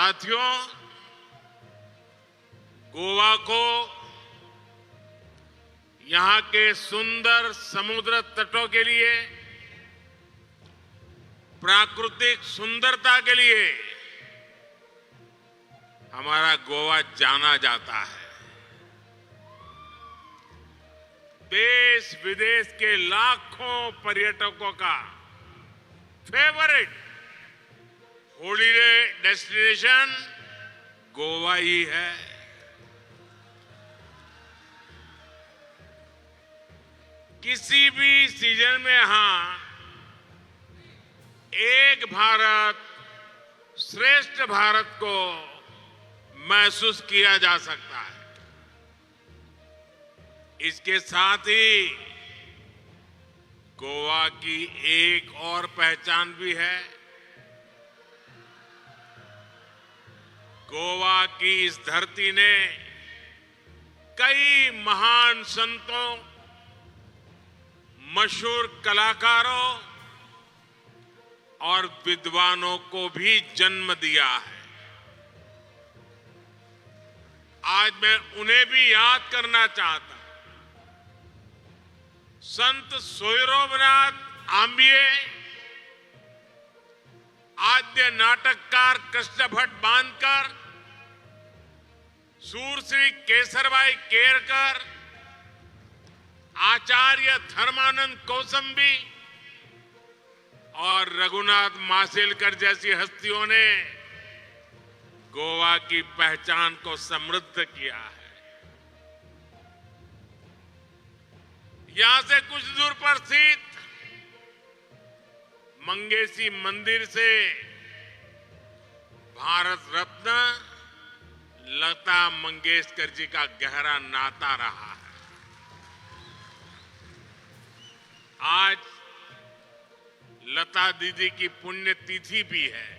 साथियों, गोवा को यहां के सुंदर समुद्र तटों के लिए, प्राकृतिक सुंदरता के लिए हमारा गोवा जाना जाता है। देश विदेश के लाखों पर्यटकों का फेवरेट हॉलिडे डेस्टिनेशन गोवा ही है। किसी भी सीजन में यहां एक भारत श्रेष्ठ भारत को महसूस किया जा सकता है। इसके साथ ही गोवा की एक और पहचान भी है। गोवा की इस धरती ने कई महान संतों, मशहूर कलाकारों और विद्वानों को भी जन्म दिया है। आज मैं उन्हें भी याद करना चाहता हूं। संत सोयरोबनाथ आंबिये, आद्य नाटककार कृष्ण भट्ट बांदकर, सूरश्री केसरबाई केरकर, आचार्य धर्मानंद कौसंबी और रघुनाथ माशेलकर जैसी हस्तियों ने गोवा की पहचान को समृद्ध किया है। यहां से कुछ दूर पर स्थित मंगेशी मंदिर से भारत रत्न लता मंगेशकर जी का गहरा नाता रहा है। आज लता दीदी की पुण्यतिथि भी है।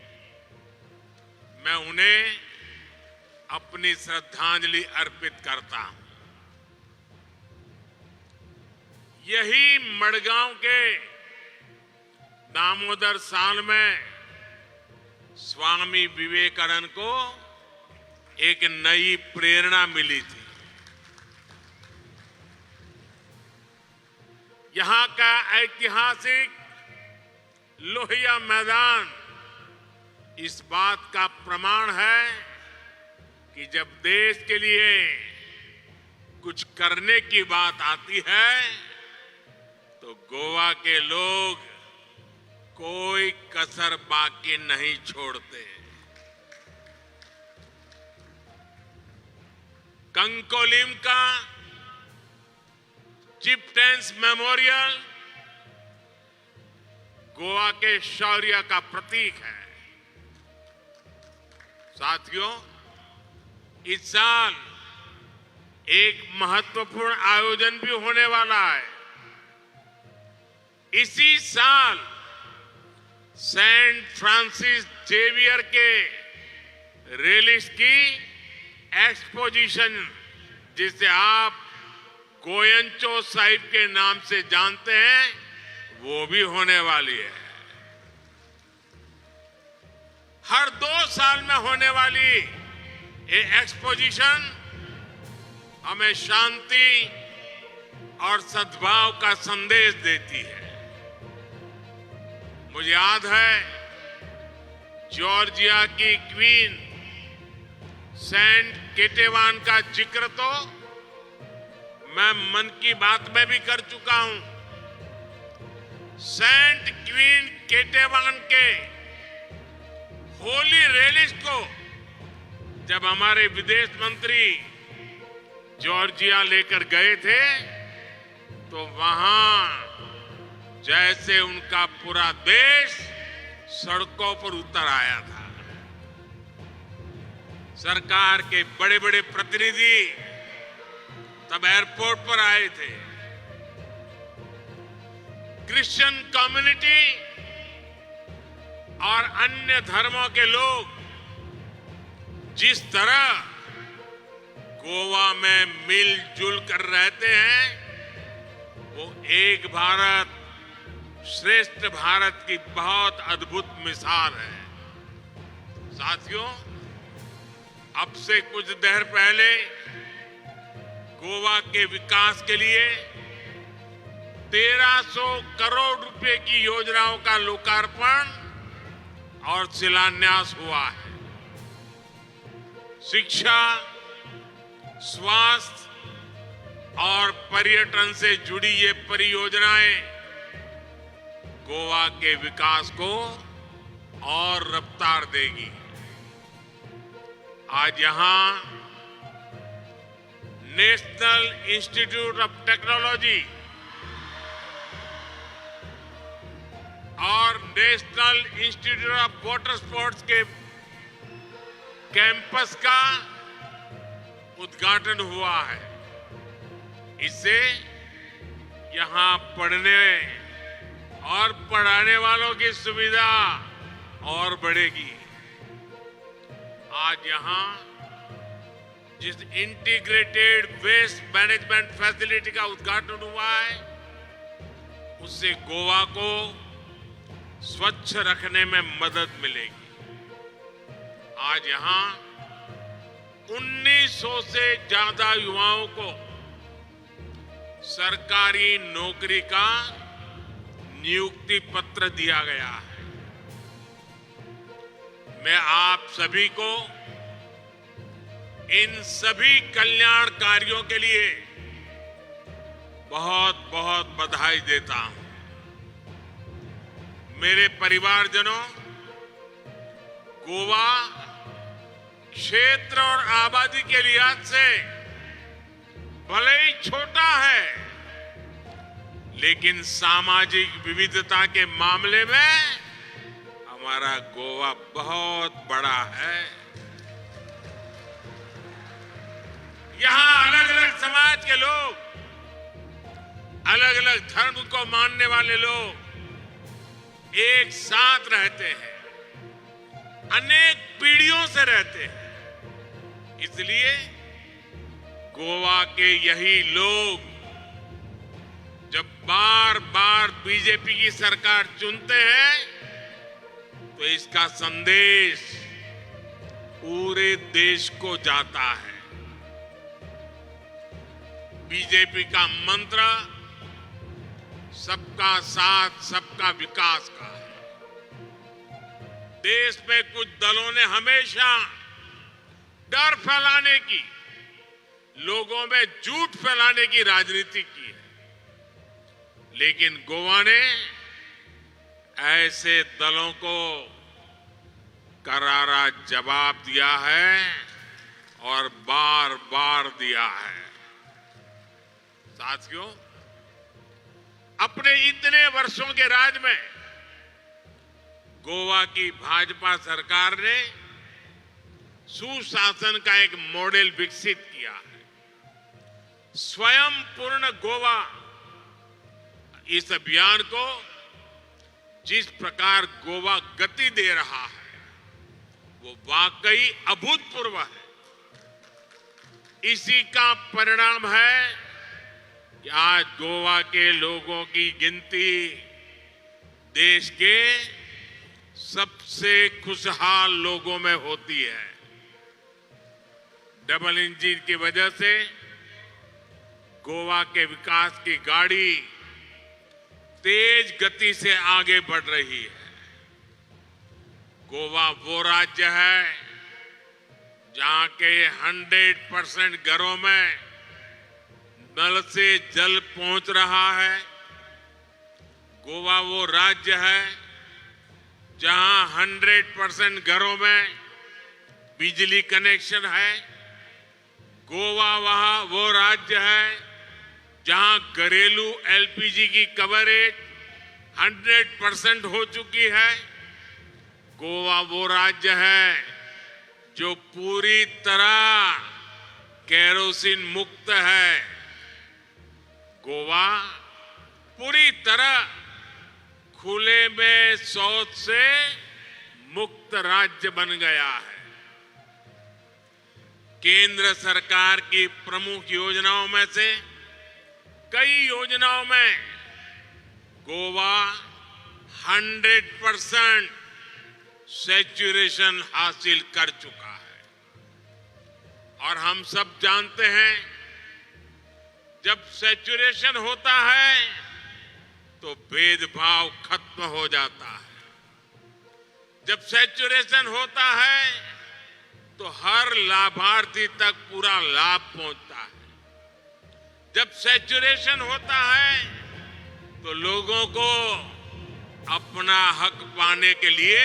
मैं उन्हें अपनी श्रद्धांजलि अर्पित करता हूं। यही मडगांव के दामोदर साल में स्वामी विवेकानंद को एक नई प्रेरणा मिली थी। यहां का ऐतिहासिक लोहिया मैदान इस बात का प्रमाण है कि जब देश के लिए कुछ करने की बात आती है तो गोवा के लोग कोई कसर बाकी नहीं छोड़ते। कंकोलिम का चिपटेंस मेमोरियल गोवा के शौर्य का प्रतीक है। साथियों, इस साल एक महत्वपूर्ण आयोजन भी होने वाला है। इसी साल सेंट फ्रांसिस जेवियर के रेलिस की एक्सपोजिशन, जिसे आप गोयंचो साहिब के नाम से जानते हैं, वो भी होने वाली है। हर 2 साल में होने वाली ये एक्सपोजिशन हमें शांति और सद्भाव का संदेश देती है। मुझे याद है जॉर्जिया की क्वीन सेंट केटेवान का जिक्र तो मैं मन की बात में भी कर चुका हूं। सेंट क्वीन केटेवान के होली रेलिस को जब हमारे विदेश मंत्री जॉर्जिया लेकर गए थे तो वहां जैसे उनका पूरा देश सड़कों पर उतर आया था। सरकार के बड़े बड़े प्रतिनिधि तब एयरपोर्ट पर आए थे। क्रिश्चियन कम्युनिटी और अन्य धर्मों के लोग जिस तरह गोवा में मिलजुल कर रहते हैं, वो एक भारत श्रेष्ठ भारत की बहुत अद्भुत मिसाल है। साथियों, अब से कुछ देर पहले गोवा के विकास के लिए 1300 करोड़ रुपए की योजनाओं का लोकार्पण और शिलान्यास हुआ है। शिक्षा, स्वास्थ्य और पर्यटन से जुड़ी ये परियोजनाएं गोवा के विकास को और रफ्तार देगी। आज यहां नेशनल इंस्टीट्यूट ऑफ टेक्नोलॉजी और national institute of water sports के कैंपस का उद्घाटन हुआ है। इससे यहां पढ़ने और पढ़ाने वालों की सुविधा और बढ़ेगी। आज यहां जिस इंटीग्रेटेड वेस्ट मैनेजमेंट फैसिलिटी का उद्घाटन हुआ है, उससे गोवा को स्वच्छ रखने में मदद मिलेगी। आज यहां 1900 से ज्यादा युवाओं को सरकारी नौकरी का नियुक्ति पत्र दिया गया है। मैं आप सभी को इन सभी कल्याण कार्यों के लिए बहुत बहुत बधाई देता हूं। मेरे परिवारजनों, गोवा क्षेत्र और आबादी के लिहाज से भले ही छोटा है, लेकिन सामाजिक विविधता के मामले में हमारा गोवा बहुत बड़ा है। यहां अलग अलग समाज के लोग, अलग अलग धर्म को मानने वाले लोग एक साथ रहते हैं, अनेक पीढ़ियों से रहते हैं। इसलिए गोवा के यही लोग जब बार बार बीजेपी की सरकार चुनते हैं, तो इसका संदेश पूरे देश को जाता है। बीजेपी का मंत्र सबका साथ, सबका विकास का है। देश में कुछ दलों ने हमेशा डर फैलाने की, लोगों में झूठ फैलाने की राजनीति की है, लेकिन गोवा ने ऐसे दलों को करारा जवाब दिया है और बार बार दिया है। साथियों, अपने इतने वर्षों के राज में गोवा की भाजपा सरकार ने सुशासन का एक मॉडल विकसित किया है। स्वयं पूर्ण गोवा, इस अभियान को जिस प्रकार गोवा गति दे रहा है, वो वाकई अभूतपूर्व है। इसी का परिणाम है कि आज गोवा के लोगों की गिनती देश के सबसे खुशहाल लोगों में होती है। डबल इंजन की वजह से गोवा के विकास की गाड़ी तेज गति से आगे बढ़ रही है। गोवा वो राज्य है जहां के 100% घरों में नल से जल पहुंच रहा है। गोवा वो राज्य है जहां 100% घरों में बिजली कनेक्शन है। गोवा वो राज्य है जहां घरेलू एलपीजी की कवरेज 100% हो चुकी है। गोवा वो राज्य है जो पूरी तरह केरोसिन मुक्त है। गोवा पूरी तरह खुले में शौच से मुक्त राज्य बन गया है। केंद्र सरकार की प्रमुख योजनाओं में से कई योजनाओं में गोवा 100% सैचुरेशन हासिल कर चुका है। और हम सब जानते हैं, जब सैचुरेशन होता है तो भेदभाव खत्म हो जाता है। जब सैचुरेशन होता है तो हर लाभार्थी तक पूरा लाभ पहुंचता है। जब सैचुरेशन होता है तो लोगों को अपना हक पाने के लिए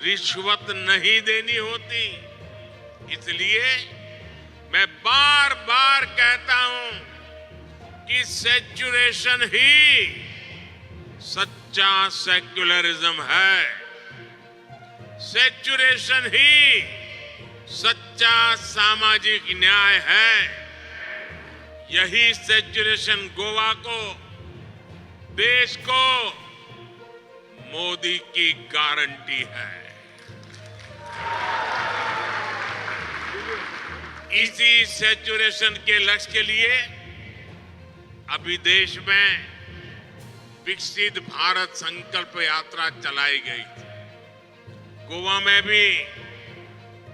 रिश्वत नहीं देनी होती। इसलिए मैं बार बार कहता हूं कि सैचुरेशन ही सच्चा सेक्युलरिज्म है। सैचुरेशन ही सच्चा सामाजिक न्याय है। यही सैचुरेशन गोवा को, देश को मोदी की गारंटी है। इसी सैचुरेशन के लक्ष्य के लिए अभी देश में विकसित भारत संकल्प यात्रा चलाई गई थी। गोवा में भी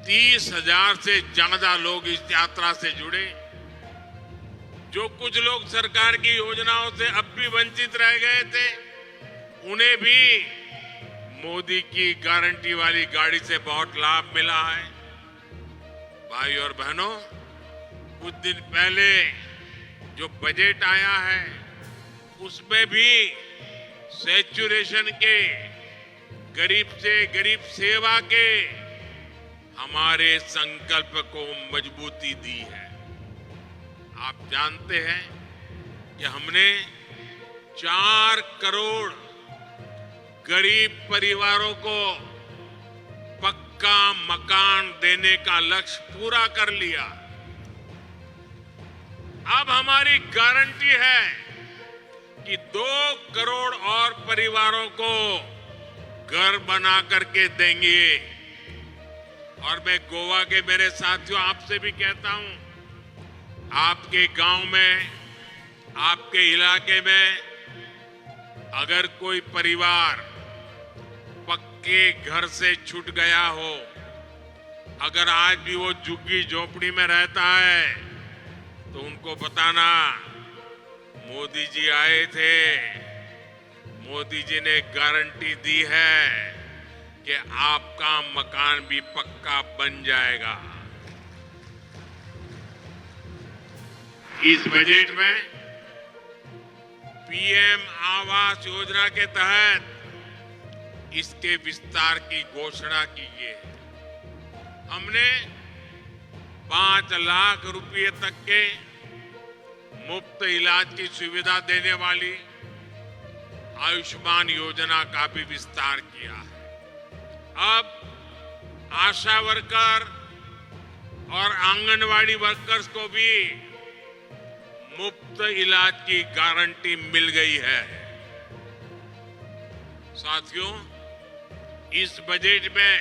30,000 से ज्यादा लोग इस यात्रा से जुड़े। जो कुछ लोग सरकार की योजनाओं से अब भी वंचित रह गए थे, उन्हें भी मोदी की गारंटी वाली गाड़ी से बहुत लाभ मिला है। भाई और बहनों, कुछ दिन पहले जो बजट आया है उसमें भी सैचुरेशन के, गरीब से गरीब सेवा के हमारे संकल्प को मजबूती दी है। आप जानते हैं कि हमने 4 करोड़ गरीब परिवारों को पक्का मकान देने का लक्ष्य पूरा कर लिया। अब हमारी गारंटी है कि 2 करोड़ और परिवारों को घर बना करके देंगे। और मैं गोवा के मेरे साथियों आपसे भी कहता हूं, आपके गांव में, आपके इलाके में अगर कोई परिवार पक्के घर से छूट गया हो, अगर आज भी वो झुग्गी झोपड़ी में रहता है, तो उनको बताना मोदी जी आए थे, मोदी जी ने गारंटी दी है कि आपका मकान भी पक्का बन जाएगा। इस बजट में पीएम आवास योजना के तहत इसके विस्तार की घोषणा की है। हमने 5 लाख रुपए तक के मुफ्त इलाज की सुविधा देने वाली आयुष्मान योजना का भी विस्तार किया है। अब आशा वर्कर और आंगनवाड़ी वर्कर्स को भी मुफ्त इलाज की गारंटी मिल गई है। साथियों, इस बजट में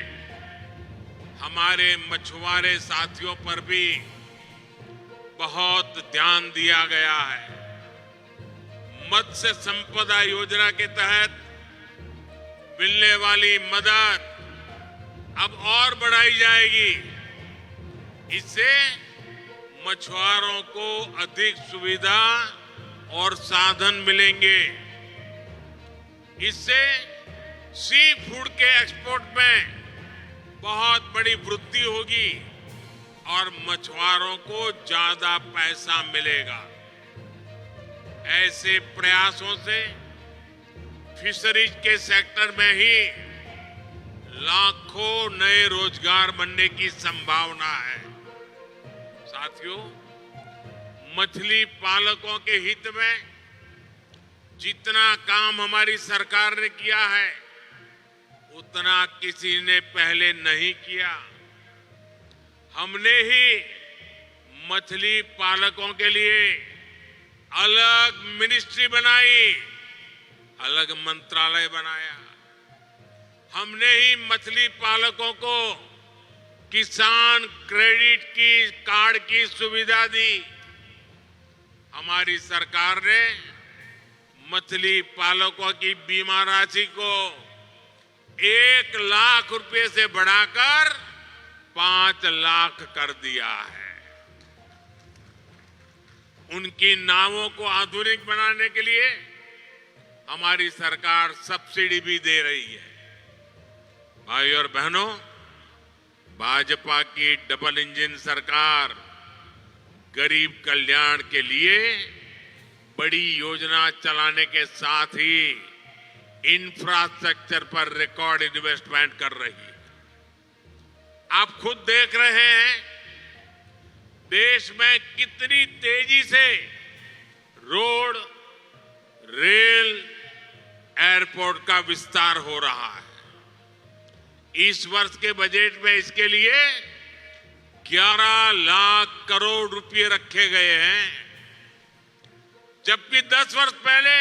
हमारे मछुआरे साथियों पर भी बहुत ध्यान दिया गया है। मत्स्य संपदा योजना के तहत मिलने वाली मदद अब और बढ़ाई जाएगी। इससे मछुआरों को अधिक सुविधा और साधन मिलेंगे। इससे सी फूड के एक्सपोर्ट में बहुत बड़ी वृद्धि होगी और मछुआरों को ज्यादा पैसा मिलेगा। ऐसे प्रयासों से फिशरीज के सेक्टर में ही लाखों नए रोजगार बनने की संभावना है। साथियों, मछली पालकों के हित में जितना काम हमारी सरकार ने किया है, उतना किसी ने पहले नहीं किया। हमने ही मछली पालकों के लिए अलग मिनिस्ट्री बनाई, अलग मंत्रालय बनाया। हमने ही मछली पालकों को किसान क्रेडिट की कार्ड की सुविधा दी। हमारी सरकार ने मछली पालकों की बीमा राशि को 1 लाख रुपए से बढ़ाकर 5 लाख कर दिया है। उनकी नावों को आधुनिक बनाने के लिए हमारी सरकार सब्सिडी भी दे रही है। भाई और बहनों, भाजपा की डबल इंजन सरकार गरीब कल्याण के लिए बड़ी योजना चलाने के साथ ही इंफ्रास्ट्रक्चर पर रिकॉर्ड इन्वेस्टमेंट कर रही है। आप खुद देख रहे हैं देश में कितनी तेजी से रोड, रेल, एयरपोर्ट का विस्तार हो रहा है। इस वर्ष के बजट में इसके लिए 11 लाख करोड़ रुपए रखे गए हैं, जबकि 10 वर्ष पहले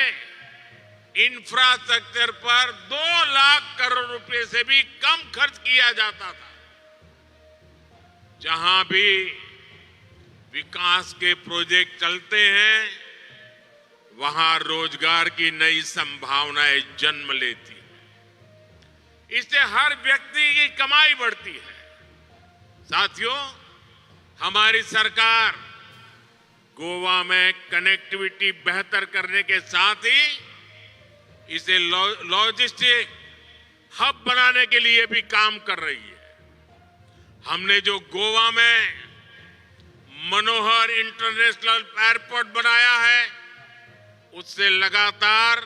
इंफ्रास्ट्रक्चर पर 2 लाख करोड़ रुपए से भी कम खर्च किया जाता था। जहां भी विकास के प्रोजेक्ट चलते हैं, वहां रोजगार की नई संभावनाएं जन्म लेती हैं। इससे हर व्यक्ति की कमाई बढ़ती है। साथियों, हमारी सरकार गोवा में कनेक्टिविटी बेहतर करने के साथ ही इसे लॉजिस्टिक हब बनाने के लिए भी काम कर रही है। हमने जो गोवा में मनोहर इंटरनेशनल एयरपोर्ट बनाया है, उससे लगातार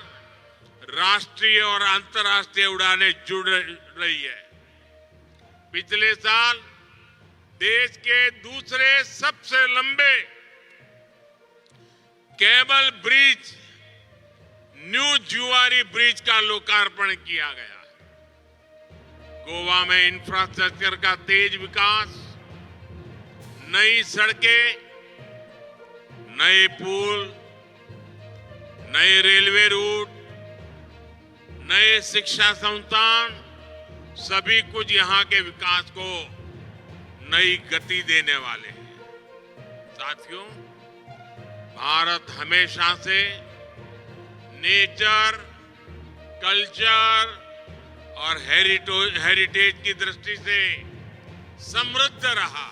राष्ट्रीय और अंतर्राष्ट्रीय उड़ानें जुड़ रही है। पिछले साल देश के दूसरे सबसे लंबे केबल ब्रिज न्यू जुआरी ब्रिज का लोकार्पण किया गया। गोवा में इंफ्रास्ट्रक्चर का तेज विकास, नई सड़कें, नए पुल, नए रेलवे रूट, नए शिक्षा संस्थान, सभी कुछ यहां के विकास को नई गति देने वाले हैं। साथियों, भारत हमेशा से नेचर, कल्चर और हेरिटेज की दृष्टि से समृद्ध रहा।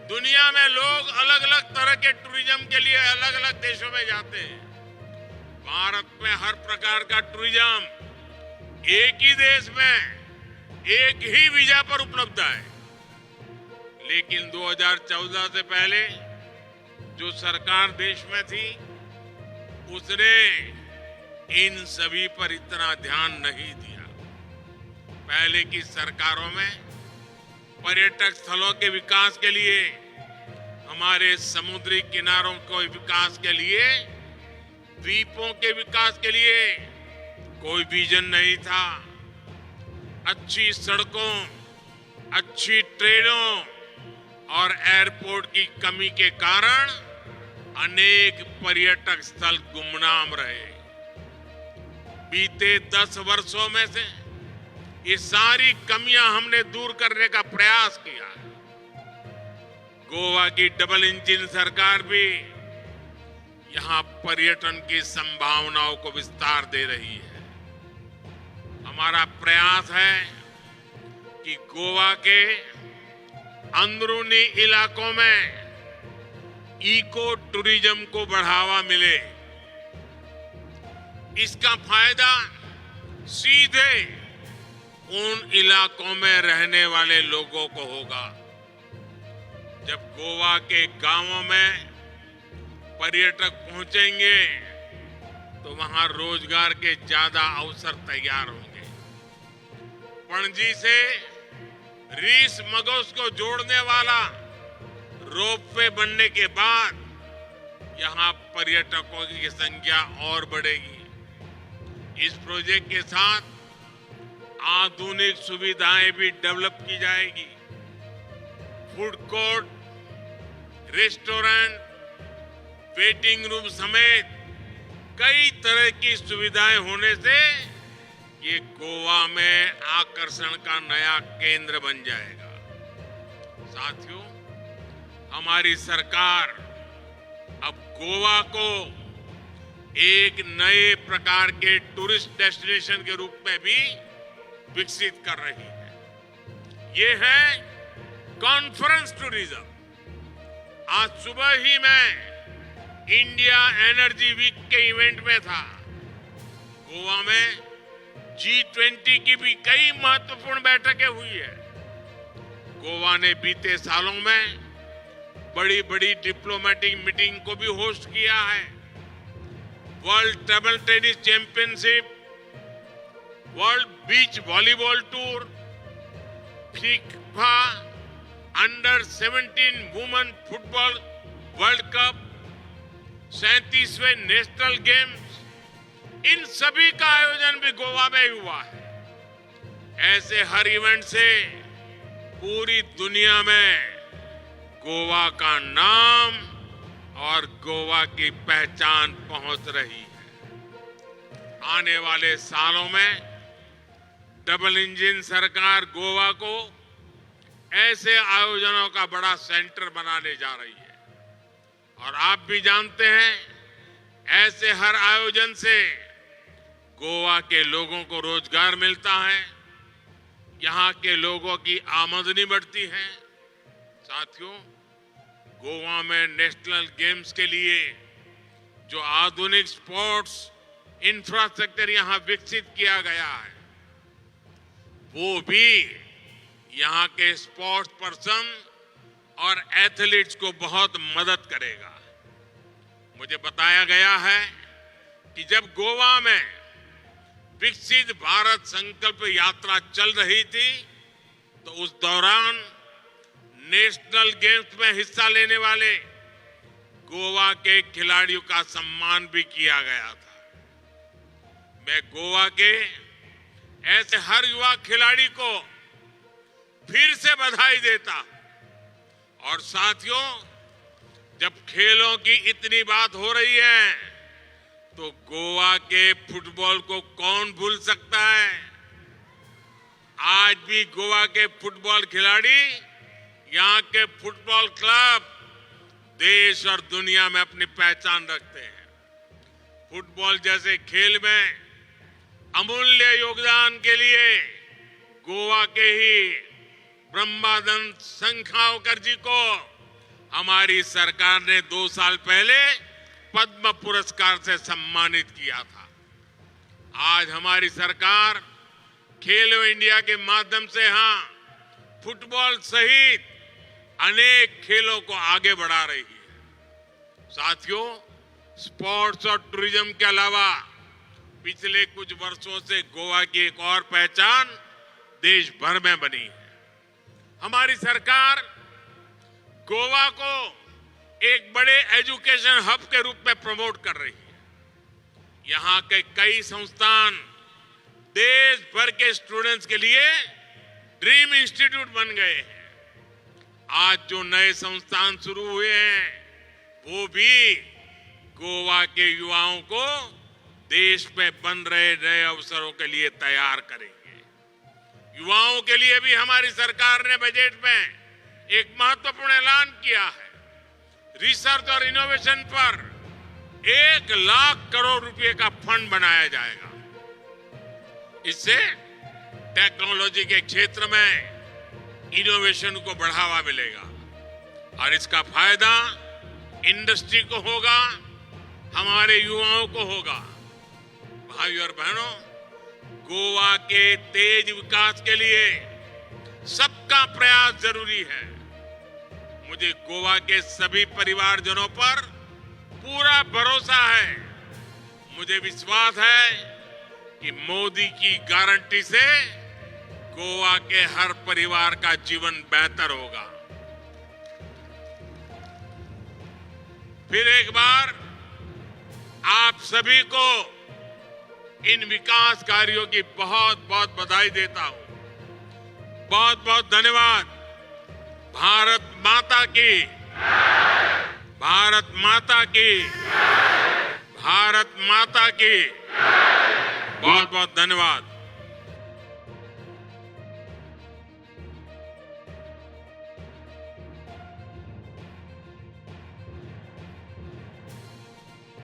दुनिया में लोग अलग अलग तरह के टूरिज्म के लिए अलग अलग देशों में जाते हैं। भारत में हर प्रकार का टूरिज्म एक ही देश में एक ही वीजा पर उपलब्ध है। लेकिन 2014 से पहले जो सरकार देश में थी, उसने इन सभी पर इतना ध्यान नहीं दिया। पहले की सरकारों में पर्यटक स्थलों के विकास के लिए, हमारे समुद्री किनारों के विकास के लिए, द्वीपों के विकास के लिए कोई विजन नहीं था। अच्छी सड़कों, अच्छी ट्रेनों और एयरपोर्ट की कमी के कारण अनेक पर्यटक स्थल गुमनाम रहे। बीते 10 वर्षों में से ये सारी कमियां हमने दूर करने का प्रयास किया। गोवा की डबल इंजन सरकार भी यहां पर्यटन की संभावनाओं को विस्तार दे रही है। हमारा प्रयास है कि गोवा के अंदरूनी इलाकों में इको टूरिज्म को बढ़ावा मिले। इसका फायदा सीधे उन इलाकों में रहने वाले लोगों को होगा। जब गोवा के गांवों में पर्यटक पहुंचेंगे तो वहां रोजगार के ज्यादा अवसर तैयार होंगे। पणजी से रीस मगोस को जोड़ने वाला रोपवे बनने के बाद यहां पर्यटकों की संख्या और बढ़ेगी। इस प्रोजेक्ट के साथ आधुनिक सुविधाएं भी डेवलप की जाएगी। Food court, restaurant, waiting room समेत कई तरह की सुविधाएं होने से ये गोवा में आकर्षण का नया केंद्र बन जाएगा। साथियों, हमारी सरकार अब गोवा को एक नए प्रकार के टूरिस्ट डेस्टिनेशन के रूप में भी विकसित कर रही है। ये है कॉन्फ्रेंस टूरिज्म। आज सुबह ही मैं इंडिया एनर्जी वीक के इवेंट में था। गोवा में G20 की भी कई महत्वपूर्ण बैठकें हुई है। गोवा ने बीते सालों में बड़ी बड़ी डिप्लोमेटिक मीटिंग को भी होस्ट किया है। World table tennis championship, world beach volleyball tour, FIFA under 17 women football world cup, 37वें नेशनल गेम्स, इन सभी का आयोजन भी गोवा में हुआ है। ऐसे हर इवेंट से पूरी दुनिया में गोवा का नाम और गोवा की पहचान पहुंच रही है। आने वाले सालों में डबल इंजन सरकार गोवा को ऐसे आयोजनों का बड़ा सेंटर बनाने जा रही है। और आप भी जानते हैं, ऐसे हर आयोजन से गोवा के लोगों को रोजगार मिलता है, यहाँ के लोगों की आमदनी बढ़ती है। साथियों, गोवा में नेशनल गेम्स के लिए जो आधुनिक स्पोर्ट्स इंफ्रास्ट्रक्चर यहाँ विकसित किया गया है, वो भी यहाँ के स्पोर्ट्स पर्सन और एथलीट्स को बहुत मदद करेगा। मुझे बताया गया है कि जब गोवा में विकसित भारत संकल्प यात्रा चल रही थी, तो उस दौरान नेशनल गेम्स में हिस्सा लेने वाले गोवा के खिलाड़ियों का सम्मान भी किया गया था। मैं गोवा के ऐसे हर युवा खिलाड़ी को फिर से बधाई देता। और साथियों, जब खेलों की इतनी बात हो रही है, तो गोवा के फुटबॉल को कौन भूल सकता है। आज भी गोवा के फुटबॉल खिलाड़ी, यहाँ के फुटबॉल क्लब देश और दुनिया में अपनी पहचान रखते हैं। फुटबॉल जैसे खेल में अमूल्य योगदान के लिए गोवा के ही ब्रह्मानंद संखावकर जी को हमारी सरकार ने 2 साल पहले पद्म पुरस्कार से सम्मानित किया था। आज हमारी सरकार खेलो इंडिया के माध्यम से फुटबॉल सहित अनेक खेलों को आगे बढ़ा रही है। साथियों, स्पोर्ट्स और टूरिज्म के अलावा पिछले कुछ वर्षों से गोवा की एक और पहचान देश भर में बनी है। हमारी सरकार गोवा को एक बड़े एजुकेशन हब के रूप में प्रमोट कर रही है। यहाँ के कई संस्थान देश भर के स्टूडेंट्स के लिए ड्रीम इंस्टीट्यूट बन गए हैं। आज जो नए संस्थान शुरू हुए हैं, वो भी गोवा के युवाओं को देश में बन रहे नए अवसरों के लिए तैयार करेंगे। युवाओं के लिए भी हमारी सरकार ने बजट में एक महत्वपूर्ण ऐलान किया है। रिसर्च और इनोवेशन पर 1 लाख करोड़ रुपए का फंड बनाया जाएगा। इससे टेक्नोलॉजी के क्षेत्र में इनोवेशन को बढ़ावा मिलेगा और इसका फायदा इंडस्ट्री को होगा, हमारे युवाओं को होगा। भाइयों और बहनों, गोवा के तेज विकास के लिए सबका प्रयास जरूरी है। मुझे गोवा के सभी परिवारजनों पर पूरा भरोसा है। मुझे विश्वास है कि मोदी की गारंटी से गोवा के हर परिवार का जीवन बेहतर होगा। फिर एक बार आप सभी को इन विकास कार्यों की बहुत बहुत बधाई देता हूं। बहुत बहुत धन्यवाद। भारत माता की, भारत माता की, भारत माता की। बहुत बहुत धन्यवाद।